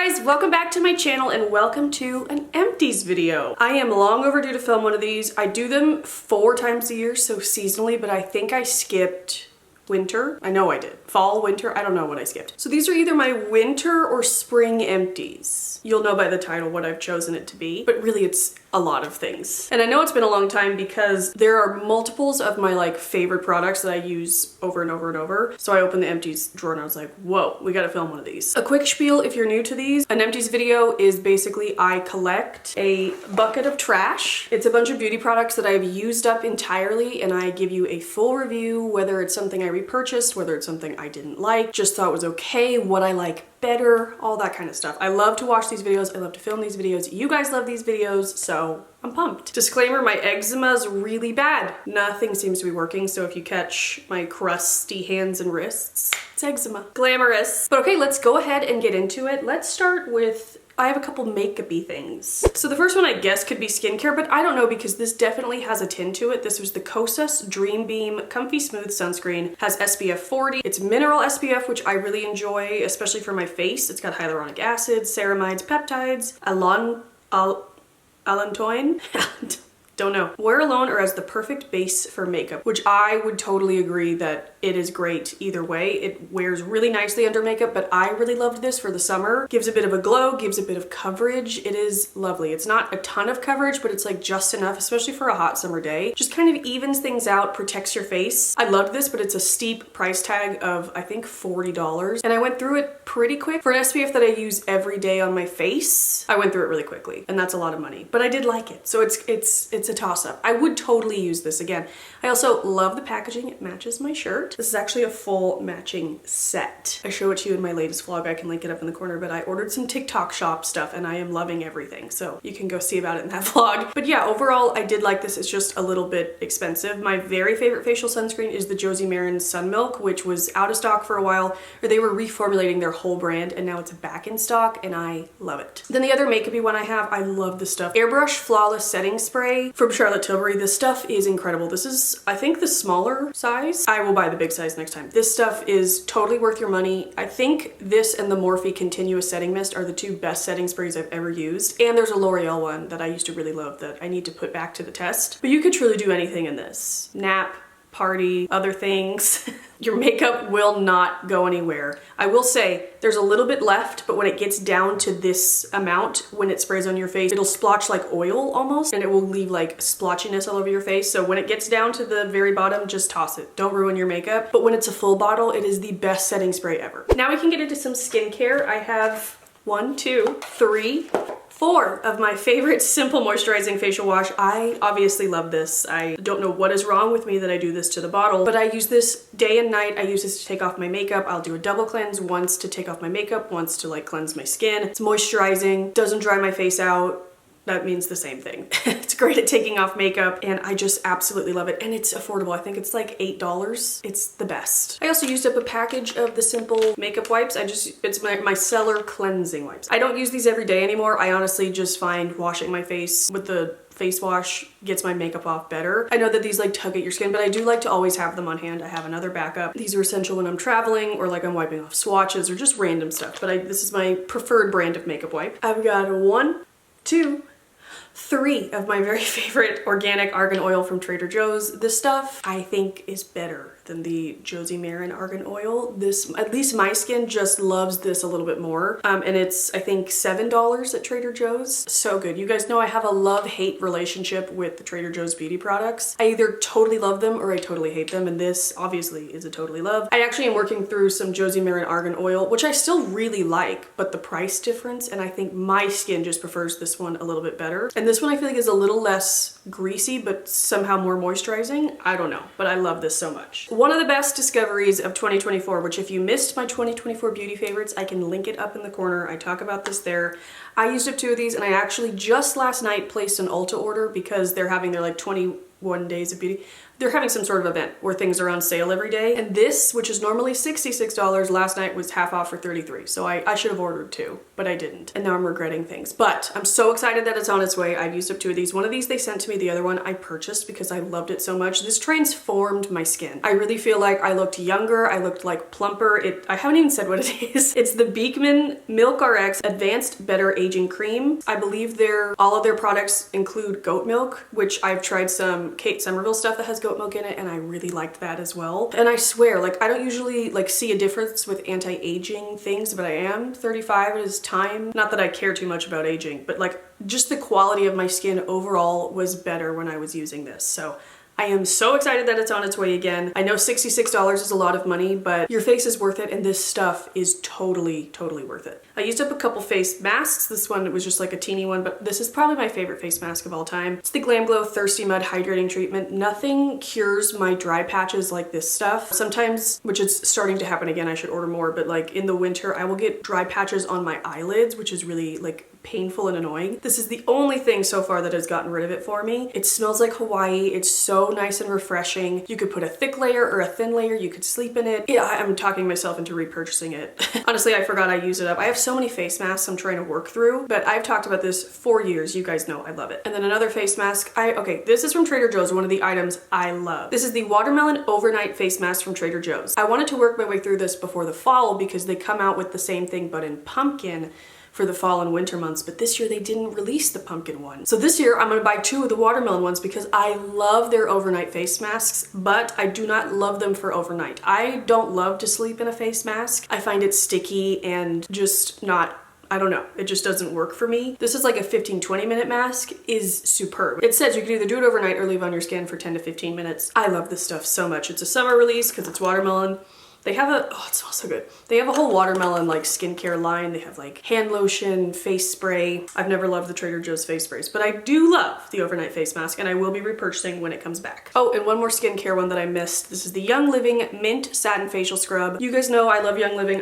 guys, welcome back to my channel and welcome to an Empties video. I am long overdue to film one of these. I do them 4 times a year, so seasonally, but I think I skipped winter. I know I did. Fall, winter, I don't know what I skipped. So these are either my winter or spring empties. You'll know by the title what I've chosen it to be, but really it's a lot of things. And I know it's been a long time because there are multiples of my favorite products that I use over and over and over. So I opened the Empties drawer and I was like, whoa, we gotta film one of these. A quick spiel if you're new to these. An Empties video is basically I collect a bucket of trash. It's a bunch of beauty products that I've used up entirely and I give you a full review, whether it's something I repurchased, whether it's something I didn't like, just thought was okay, what I like better, all that kind of stuff. I love to watch these videos. I love to film these videos. You guys love these videos, so I'm pumped. Disclaimer, my eczema's really bad. Nothing seems to be working, so if you catch my crusty hands and wrists, it's eczema. Glamorous. But okay, let's go ahead and get into it. Let's start with I have a couple makeup-y things. So the first one I guess could be skincare, but I don't know because this definitely has a tint to it. This was the Kosas Dream Beam Comfy Smooth Sunscreen. Has SPF 40. It's mineral SPF, which I really enjoy, especially for my face. It's got hyaluronic acid, ceramides, peptides, allantoin. Don't know. Wear alone or as the perfect base for makeup, which I would totally agree that it is great either way. It wears really nicely under makeup, but I really loved this for the summer. Gives a bit of a glow, gives a bit of coverage. It is lovely. It's not a ton of coverage, but it's like just enough, especially for a hot summer day. Just kind of evens things out, protects your face. I loved this, but it's a steep price tag of I think $40. And I went through it pretty quick. For an SPF that I use every day on my face, I went through it really quickly, and that's a lot of money. But I did like it. So it's a toss-up. I would totally use this again. I also love the packaging. It matches my shirt. This is actually a full matching set. I show it to you in my latest vlog. I can link it up in the corner, but I ordered some TikTok shop stuff and I am loving everything. So you can go see about it in that vlog. But yeah, overall, I did like this. It's just a little bit expensive. My very favorite facial sunscreen is the Josie Maran Sun Milk, which was out of stock for a while, or they were reformulating their whole brand and now it's back in stock and I love it. Then the other makeup-y one I have, I love this stuff. Airbrush Flawless Setting Spray from Charlotte Tilbury. This stuff is incredible. This is, I think, the smaller size. I will buy the big size next time. This stuff is totally worth your money. I think this and the Morphe Continuous Setting Mist are the 2 best setting sprays I've ever used. And there's a L'Oreal one that I used to really love that I need to put back to the test. But you could truly do anything in this. Nap, party, other things. Your makeup will not go anywhere. I will say there's a little bit left, but when it gets down to this amount, when it sprays on your face, it'll splotch like oil almost, and it will leave like splotchiness all over your face. So when it gets down to the very bottom, just toss it. Don't ruin your makeup. But when it's a full bottle, it is the best setting spray ever. Now we can get into some skincare. I have 1, 2, 3, 4 of my favorite simple moisturizing facial wash. I obviously love this. I don't know what is wrong with me that I do this to the bottle, but I use this day and night. I use this to take off my makeup. I'll do a double cleanse, once to take off my makeup, once to cleanse my skin. It's moisturizing, doesn't dry my face out. That means the same thing. It's great at taking off makeup and I just absolutely love it. And it's affordable. I think it's like $8. It's the best. I also used up a package of the simple makeup wipes. It's my micellar cleansing wipes. I don't use these every day anymore. I honestly just find washing my face with the face wash gets my makeup off better. I know that these tug at your skin, but I do like to always have them on hand. I have another backup. These are essential when I'm traveling or I'm wiping off swatches or just random stuff. But this is my preferred brand of makeup wipe. I've got 1, 2, 3 of my very favorite organic argan oil from Trader Joe's. This stuff I think is better than the Josie Maran argan oil. This, at least my skin just loves this a little bit more. And it's, I think, $7 at Trader Joe's. So good. You guys know I have a love-hate relationship with the Trader Joe's beauty products. I either totally love them or I totally hate them, and this obviously is a totally love. I actually am working through some Josie Maran argan oil, which I still really like, but the price difference, and I think my skin just prefers this one a little bit better. And this one I feel like is a little less greasy, but somehow more moisturizing. I don't know, but I love this so much. One of the best discoveries of 2024, which if you missed my 2024 beauty favorites, I can link it up in the corner. I talk about this there. I used up 2 of these and I actually just last night placed an Ulta order because they're having their 20 1 Days of Beauty. They're having some sort of event where things are on sale every day. And this, which is normally $66, last night was half off for $33. So I should have ordered 2, but I didn't. And now I'm regretting things. But I'm so excited that it's on its way. I've used up 2 of these. One of these they sent to me, the other one I purchased because I loved it so much. This transformed my skin. I really feel like I looked younger. I looked like plumper. I haven't even said what it is. It's the Beekman Milk RX Advanced Better Aging Cream. I believe all of their products include goat milk, which I've tried some Kate Somerville stuff that has goat milk in it, and I really liked that as well. And I swear, like, I don't usually like see a difference with anti-aging things, but I am 35. It is time. Not that I care too much about aging, but like just the quality of my skin overall was better when I was using this. So I am so excited that it's on its way again. I know $66 is a lot of money, but your face is worth it, and this stuff is totally, totally worth it. I used up a couple face masks. This one was just like a teeny one, but this is probably my favorite face mask of all time. It's the Glam Glow Thirsty Mud Hydrating Treatment. Nothing cures my dry patches like this stuff. Sometimes, which is starting to happen again, I should order more, but like in the winter, I will get dry patches on my eyelids, which is really like painful and annoying. This is the only thing so far that has gotten rid of it for me. It smells like Hawaii. It's so nice and refreshing. You could put a thick layer or a thin layer. You could sleep in it. Yeah, I'm talking myself into repurchasing it. Honestly, I forgot I used it up. I have so many face masks I'm trying to work through, but I've talked about this for years. You guys know I love it. And then another face mask. Okay, this is from Trader Joe's, one of the items I love. This is the Watermelon Overnight Face Mask from Trader Joe's. I wanted to work my way through this before the fall because they come out with the same thing but in pumpkin for the fall and winter months, but this year they didn't release the pumpkin one. So this year I'm gonna buy 2 of the watermelon ones because I love their overnight face masks, but I do not love them for overnight. I don't love to sleep in a face mask. I find it sticky and just not, I don't know, it just doesn't work for me. This is like a 15-20 minute mask, is superb. It says you can either do it overnight or leave on your skin for 10 to 15 minutes. I love this stuff so much. It's a summer release because it's watermelon. They have oh, it smells so good. They have a whole watermelon like skincare line. They have like hand lotion, face spray. I've never loved the Trader Joe's face sprays, but I do love the overnight face mask and I will be repurchasing when it comes back. Oh, and one more skincare one that I missed. This is the Young Living Mint Satin Facial Scrub. You guys know I love Young Living.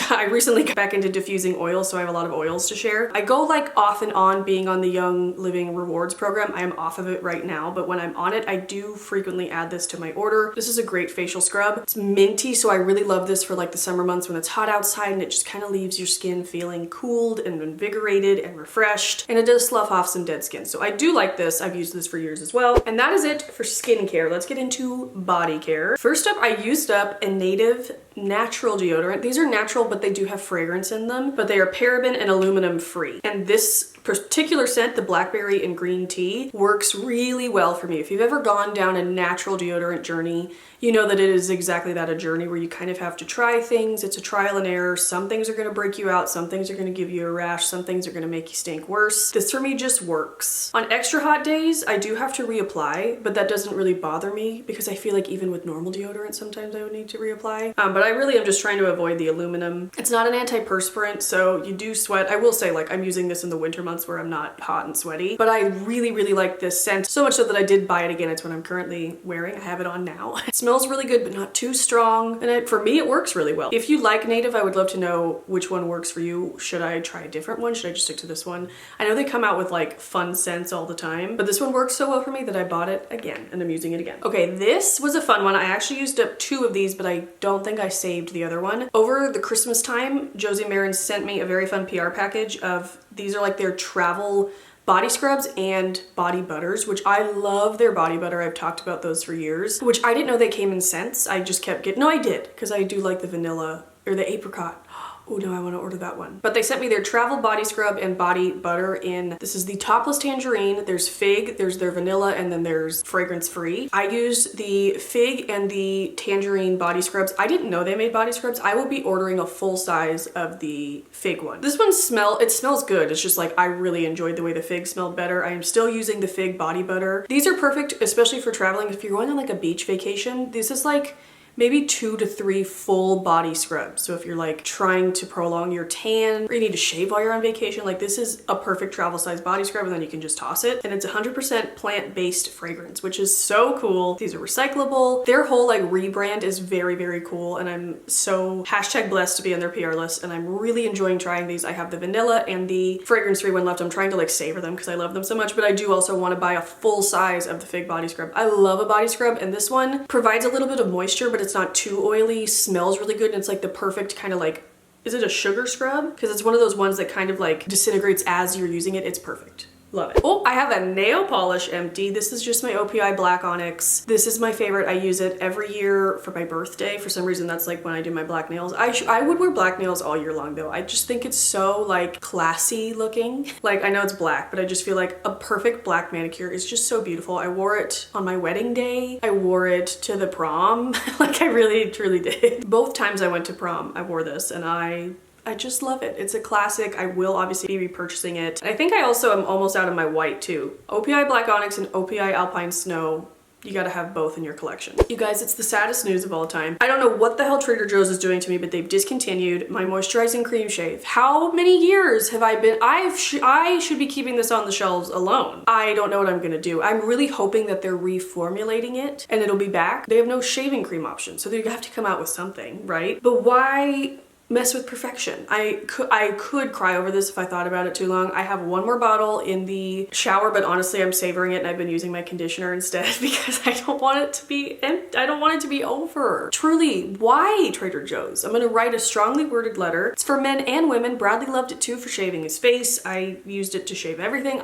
I recently got back into diffusing oils, so I have a lot of oils to share. I go like off and on being on the Young Living Rewards program. I am off of it right now, but when I'm on it, I do frequently add this to my order. This is a great facial scrub. It's minty, so I really love this for like the summer months when it's hot outside and it just kind of leaves your skin feeling cooled and invigorated and refreshed, and it does slough off some dead skin. So I do like this. I've used this for years as well. And that is it for skincare. Let's get into body care. First up, I used up a Native natural deodorant. These are natural, but they do have fragrance in them, but they are paraben and aluminum free. And this particular scent, the blackberry and green tea, works really well for me. If you've ever gone down a natural deodorant journey, you know that it is exactly that, a journey where you kind of have to try things. It's a trial and error. Some things are going to break you out. Some things are going to give you a rash. Some things are going to make you stink worse. This for me just works. On extra hot days, I do have to reapply, but that doesn't really bother me because I feel like even with normal deodorant, sometimes I would need to reapply. But I really am just trying to avoid the aluminum. It's not an antiperspirant, so you do sweat. I will say, like, I'm using this in the winter months where I'm not hot and sweaty, but I really, really like this scent. So much so that I did buy it again. It's what I'm currently wearing. I have it on now. It smells really good, but not too strong. And for me, it works really well. If you like Native, I would love to know which one works for you. Should I try a different one? Should I just stick to this one? I know they come out with like fun scents all the time, but this one works so well for me that I bought it again and I'm using it again. Okay, this was a fun one. I actually used up 2 of these, but I don't think I saved the other one. Over the Christmas time, Josie Marin sent me a very fun PR package of, these are like their travel body scrubs and body butters, which I love their body butter. I've talked about those for years, which I didn't know they came in scents. I just kept getting, no, I did, because I do like the vanilla or the apricot. Oh no, I want to order that one. But they sent me their travel body scrub and body butter in, this is the topless tangerine, there's fig, there's their vanilla, and then there's fragrance free. I used the fig and the tangerine body scrubs. I didn't know they made body scrubs. I will be ordering a full size of the fig one. This one smells good. It's just like, I really enjoyed the way the fig smelled better. I am still using the fig body butter. These are perfect, especially for traveling. If you're going on like a beach vacation, this is like maybe 2 to 3 full body scrubs. So if you're like trying to prolong your tan or you need to shave while you're on vacation, like this is a perfect travel size body scrub, and then you can just toss it. And it's 100% plant-based fragrance, which is so cool. These are recyclable. Their whole like rebrand is very, very cool, and I'm so #blessed to be on their PR list, and I'm really enjoying trying these. I have the vanilla and the fragrance-free one left. I'm trying to like savor them because I love them so much, but I do also want to buy a full size of the Fig body scrub. I love a body scrub, and this one provides a little bit of moisture, but it's not too oily, smells really good, and it's like the perfect kind of like, is it a sugar scrub? Because it's one of those ones that kind of like disintegrates as you're using it. It's perfect. Love it. Oh, I have a nail polish empty. This is just my OPI Black Onyx. This is my favorite. I use it every year for my birthday. For some reason, that's like when I do my black nails. I would wear black nails all year long though. I just think it's so like classy looking. Like I know it's black, but I just feel like a perfect black manicure is just so beautiful. I wore it on my wedding day. I wore it to the prom. Like I really, truly did. Both times I went to prom, I wore this, and I just love it. It's a classic. I will obviously be repurchasing it. I think I also am almost out of my white too. OPI Black Onyx and OPI Alpine Snow. You gotta have both in your collection. You guys, it's the saddest news of all time. I don't know what the hell Trader Joe's is doing to me, but they've discontinued my moisturizing cream shave. How many years have I been? I should be keeping this on the shelves alone. I don't know what I'm gonna do. I'm really hoping that they're reformulating it and it'll be back. They have no shaving cream option, so they have to come out with something, right? But why mess with perfection? I could cry over this if I thought about it too long. I have one more bottle in the shower, but honestly I'm savoring it, and I've been using my conditioner instead because I don't want it to be I don't want it to be over. Truly, why Trader Joe's? I'm gonna write a strongly worded letter. It's for men and women. Bradley loved it too for shaving his face. I used it to shave everything.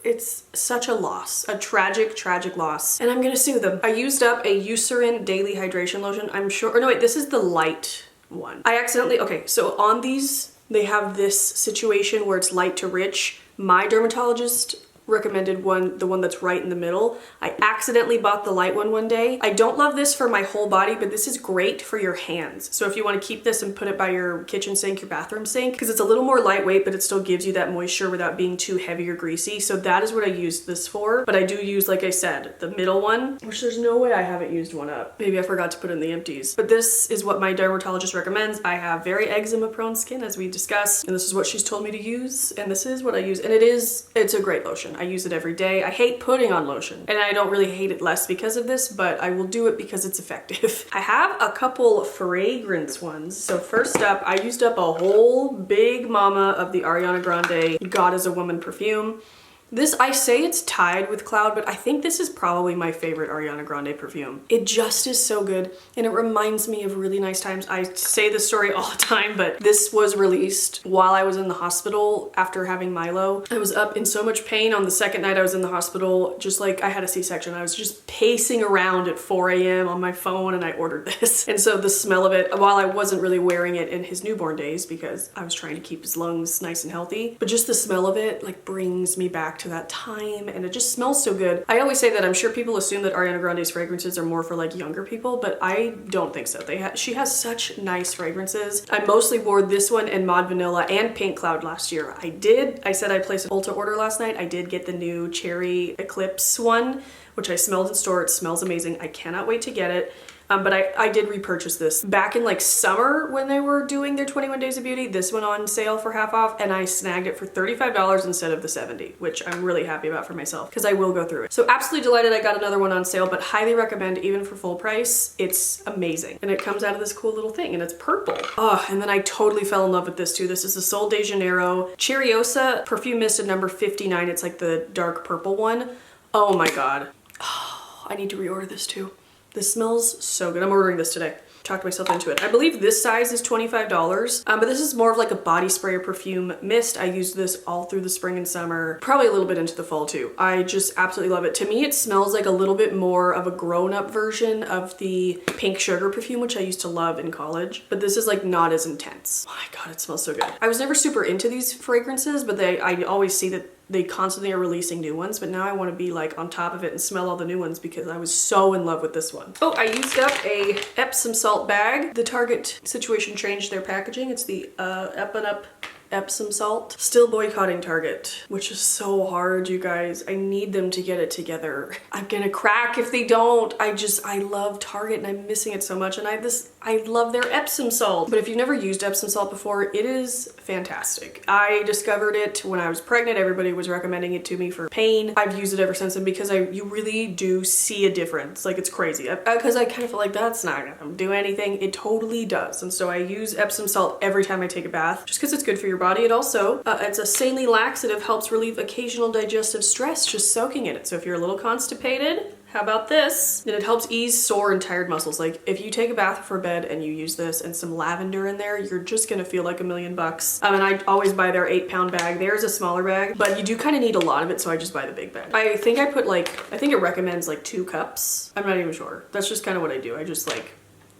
It's such a loss, a tragic, tragic loss, and I'm gonna sue them. I used up a Eucerin daily hydration lotion. I'm sure, or no wait, this is the light one. I accidentally, okay, so on these, they have this situation where it's light to rich. My dermatologist recommended the one that's right in the middle. I accidentally bought the light one day. I don't love this for my whole body, but this is great for your hands. So if you want to keep this and put it by your kitchen sink, your bathroom sink, because it's a little more lightweight, but it still gives you that moisture without being too heavy or greasy. So that is what I used this for. But I do use, like I said, the middle one, which there's no way I haven't used one up. Maybe I forgot to put in the empties. But this is what my dermatologist recommends. I have very eczema prone skin, as we discussed, and this is what she's told me to use, and this is what I use. And it's a great lotion. I use it every day. I hate putting on lotion, and I don't really hate it less because of this, but I will do it because it's effective. I have a couple fragrance ones. So first up, I used up a whole big mama of the Ariana Grande God is a Woman perfume. This, I say it's tied with Cloud, but I think this is probably my favorite Ariana Grande perfume. It just is so good, and it reminds me of really nice times. I say this story all the time, but this was released while I was in the hospital after having Milo. I was up in so much pain on the second night I was in the hospital, just like I had a C-section. I was just pacing around at 4 a.m. on my phone, and I ordered this. And so the smell of it, while I wasn't really wearing it in his newborn days because I was trying to keep his lungs nice and healthy, but just the smell of it like brings me back to that time, and it just smells so good. I always say that I'm sure people assume that Ariana Grande's fragrances are more for like younger people, but I don't think so. She has such nice fragrances. I mostly wore this one and Mod Vanilla and Pink Cloud last year. I said I placed an Ulta order last night. I did get the new Cherry Eclipse one, which I smelled in store. It smells amazing. I cannot wait to get it. But I did repurchase this back in like summer when they were doing their 21 Days of Beauty. This went on sale for half off, and I snagged it for $35 instead of the $70, which I'm really happy about for myself because I will go through it. So absolutely delighted I got another one on sale, but highly recommend even for full price. It's amazing. And it comes out of this cool little thing, and it's purple. Oh, and then I totally fell in love with this too. This is the Sol de Janeiro Cheriosa Perfume Mist in number 59. It's like the dark purple one. Oh my God. Oh, I need to reorder this too. This smells so good. I'm ordering this today. Talked myself into it. I believe this size is $25, but this is more of like a body spray or perfume mist. I used this all through the spring and summer, probably a little bit into the fall too. I just absolutely love it. To me, it smells like a little bit more of a grown-up version of the Pink Sugar perfume, which I used to love in college, but this is like not as intense. Oh my God, it smells so good. I was never super into these fragrances, but I always see that they constantly are releasing new ones, but now I want to be like on top of it and smell all the new ones because I was so in love with this one. Oh, I used up a Epsom salt bag. The Target situation changed their packaging. It's the Up and Up Epsom salt. Still boycotting Target, which is so hard, you guys. I need them to get it together. I'm gonna crack if they don't. I love Target and I'm missing it so much, and I love their Epsom salt. But if you've never used Epsom salt before, it is fantastic. I discovered it when I was pregnant. Everybody was recommending it to me for pain. I've used it ever since, and because you really do see a difference. Like, it's crazy. Because I kind of feel like that's not gonna do anything. It totally does. And so I use Epsom salt every time I take a bath, just because it's good for your body. It also, it's a saline laxative, helps relieve occasional digestive stress just soaking in it. So if you're a little constipated, how about this? And it helps ease sore and tired muscles. Like, if you take a bath before bed and you use this and some lavender in there, you're just gonna feel like $1,000,000. And I always buy their 8-pound bag. There's a smaller bag, but you do kind of need a lot of it, so I just buy the big bag. I think it recommends like 2 cups. I'm not even sure. That's just kind of what I do. I just like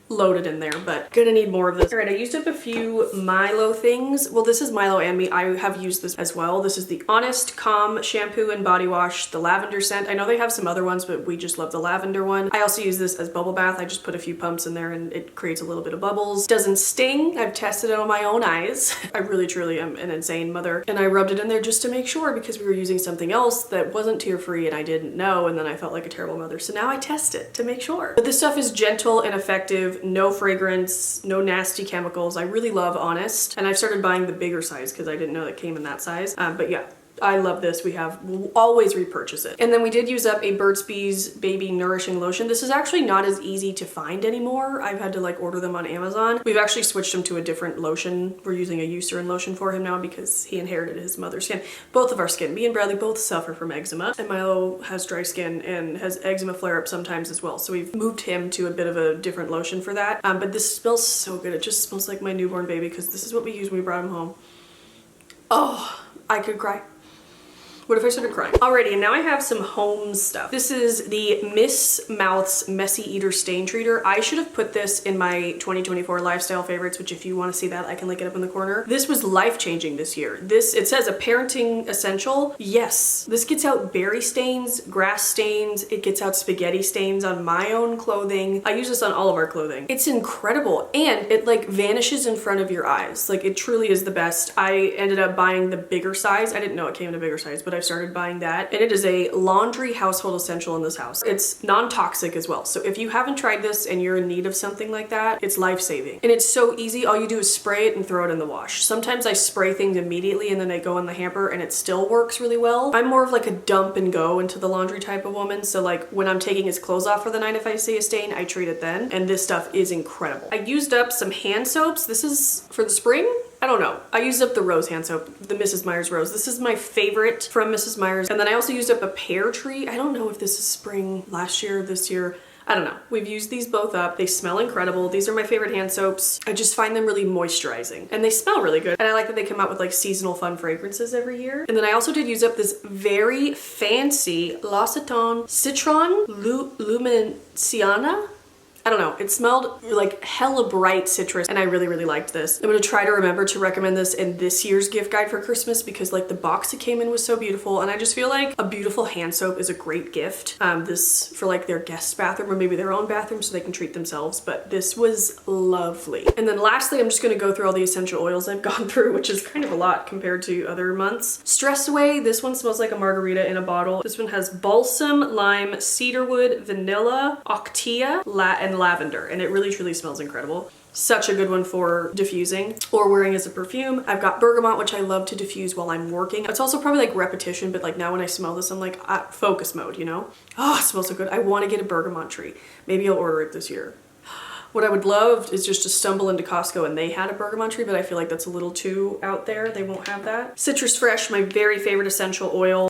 load it in there, but gonna need more of this. All right, I used up a few Milo things. Well, this is Milo and me. I have used this as well. This is the Honest Calm shampoo and body wash, the lavender scent. I know they have some other ones, but we just love the lavender one. I also use this as bubble bath. I just put a few pumps in there and it creates a little bit of bubbles. Doesn't sting. I've tested it on my own eyes. I really truly am an insane mother, and I rubbed it in there just to make sure, because we were using something else that wasn't tear-free and I didn't know, and then I felt like a terrible mother. So now I test it to make sure. But this stuff is gentle and effective. No fragrance, no nasty chemicals. I really love Honest, and I've started buying the bigger size because I didn't know it came in that size. But yeah, I love this. We'll always repurchase it. And then we did use up a Burt's Bees Baby Nourishing Lotion. This is actually not as easy to find anymore. I've had to like order them on Amazon. We've actually switched him to a different lotion. We're using a Eucerin lotion for him now because he inherited his mother's skin. Both of our skin, me and Bradley both suffer from eczema, and Milo has dry skin and has eczema flare-up sometimes as well. So we've moved him to a bit of a different lotion for that. But this smells so good. It just smells like my newborn baby, because this is what we used when we brought him home. Oh, I could cry. What if I started crying? Alrighty, and now I have some home stuff. This is the Miss Mouth's Messy Eater Stain Treater. I should have put this in my 2024 lifestyle favorites, which if you want to see that, I can link it up in the corner. This was life-changing this year. It says a parenting essential. Yes, this gets out berry stains, grass stains. It gets out spaghetti stains on my own clothing. I use this on all of our clothing. It's incredible, and it like vanishes in front of your eyes. Like, it truly is the best. I ended up buying the bigger size. I didn't know it came in a bigger size, but I've started buying that, and it is a laundry household essential in this house. It's non-toxic as well, so if you haven't tried this and you're in need of something like that, it's life-saving. And it's so easy. All you do is spray it and throw it in the wash. Sometimes I spray things immediately and then they go in the hamper and it still works really well. I'm more of like a dump and go into the laundry type of woman, so like when I'm taking his clothes off for the night, if I see a stain, I treat it then, and this stuff is incredible. I used up some hand soaps. This is for the spring. I don't know. I used up the Rose hand soap, the Mrs. Meyer's Rose. This is my favorite from Mrs. Meyer's. And then I also used up a Pear Tree. I don't know if this is spring last year, this year. I don't know. We've used these both up. They smell incredible. These are my favorite hand soaps. I just find them really moisturizing, and they smell really good. And I like that they come out with like seasonal fun fragrances every year. And then I also did use up this very fancy L'Occitane Citron Luminiciana. I don't know, it smelled like hella bright citrus, and I really, really liked this. I'm gonna try to remember to recommend this in this year's gift guide for Christmas, because like the box it came in was so beautiful, and I just feel like a beautiful hand soap is a great gift. This for like their guest bathroom or maybe their own bathroom so they can treat themselves, but this was lovely. And then lastly, I'm just gonna go through all the essential oils I've gone through, which is kind of a lot compared to other months. Stress Away, this one smells like a margarita in a bottle. This one has balsam, lime, cedarwood, vanilla, octia, and lavender, and it really truly smells incredible. Such a good one for diffusing or wearing as a perfume. I've got bergamot, which I love to diffuse while I'm working. It's also probably like repetition, but like now when I smell this, I'm like focus mode, you know? Oh, it smells so good. I want to get a bergamot tree. Maybe I'll order it this year. What I would love is just to stumble into Costco and they had a bergamot tree, but I feel like that's a little too out there. They won't have that. Citrus Fresh, my very favorite essential oil.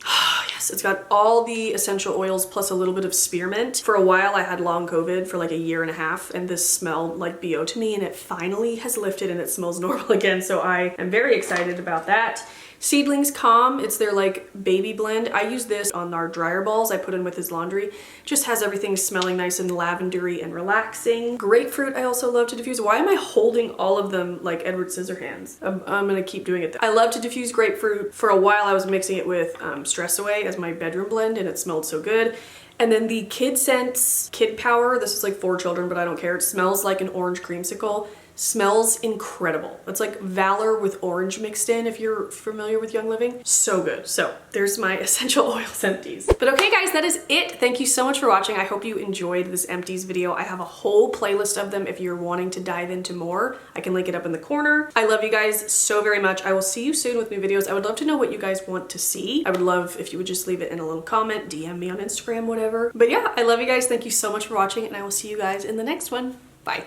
Yes, it's got all the essential oils plus a little bit of spearmint. For a while I had long COVID for like a year and a half, and this smelled like BO to me, and it finally has lifted and it smells normal again. So I am very excited about that. Seedlings Calm, it's their like baby blend. I use this on our dryer balls I put in with his laundry. Just has everything smelling nice and lavendery and relaxing. Grapefruit I also love to diffuse. Why am I holding all of them like Edward Scissorhands? I'm gonna keep doing it. I love to diffuse grapefruit. For a while I was mixing it with Stress Away as my bedroom blend, and it smelled so good. And then the Kid Scents Kid Power, this is like for children, but I don't care. It smells like an orange creamsicle. Smells incredible. It's like Valor with orange mixed in, if you're familiar with Young Living. So good. So there's my essential oils empties. But okay guys, that is it. Thank you so much for watching. I hope you enjoyed this empties video. I have a whole playlist of them if you're wanting to dive into more. I can link it up in the corner. I love you guys so very much. I will see you soon with new videos. I would love to know what you guys want to see. I would love if you would just leave it in a little comment, DM me on Instagram, whatever. But yeah, I love you guys. Thank you so much for watching, and I will see you guys in the next one. Bye.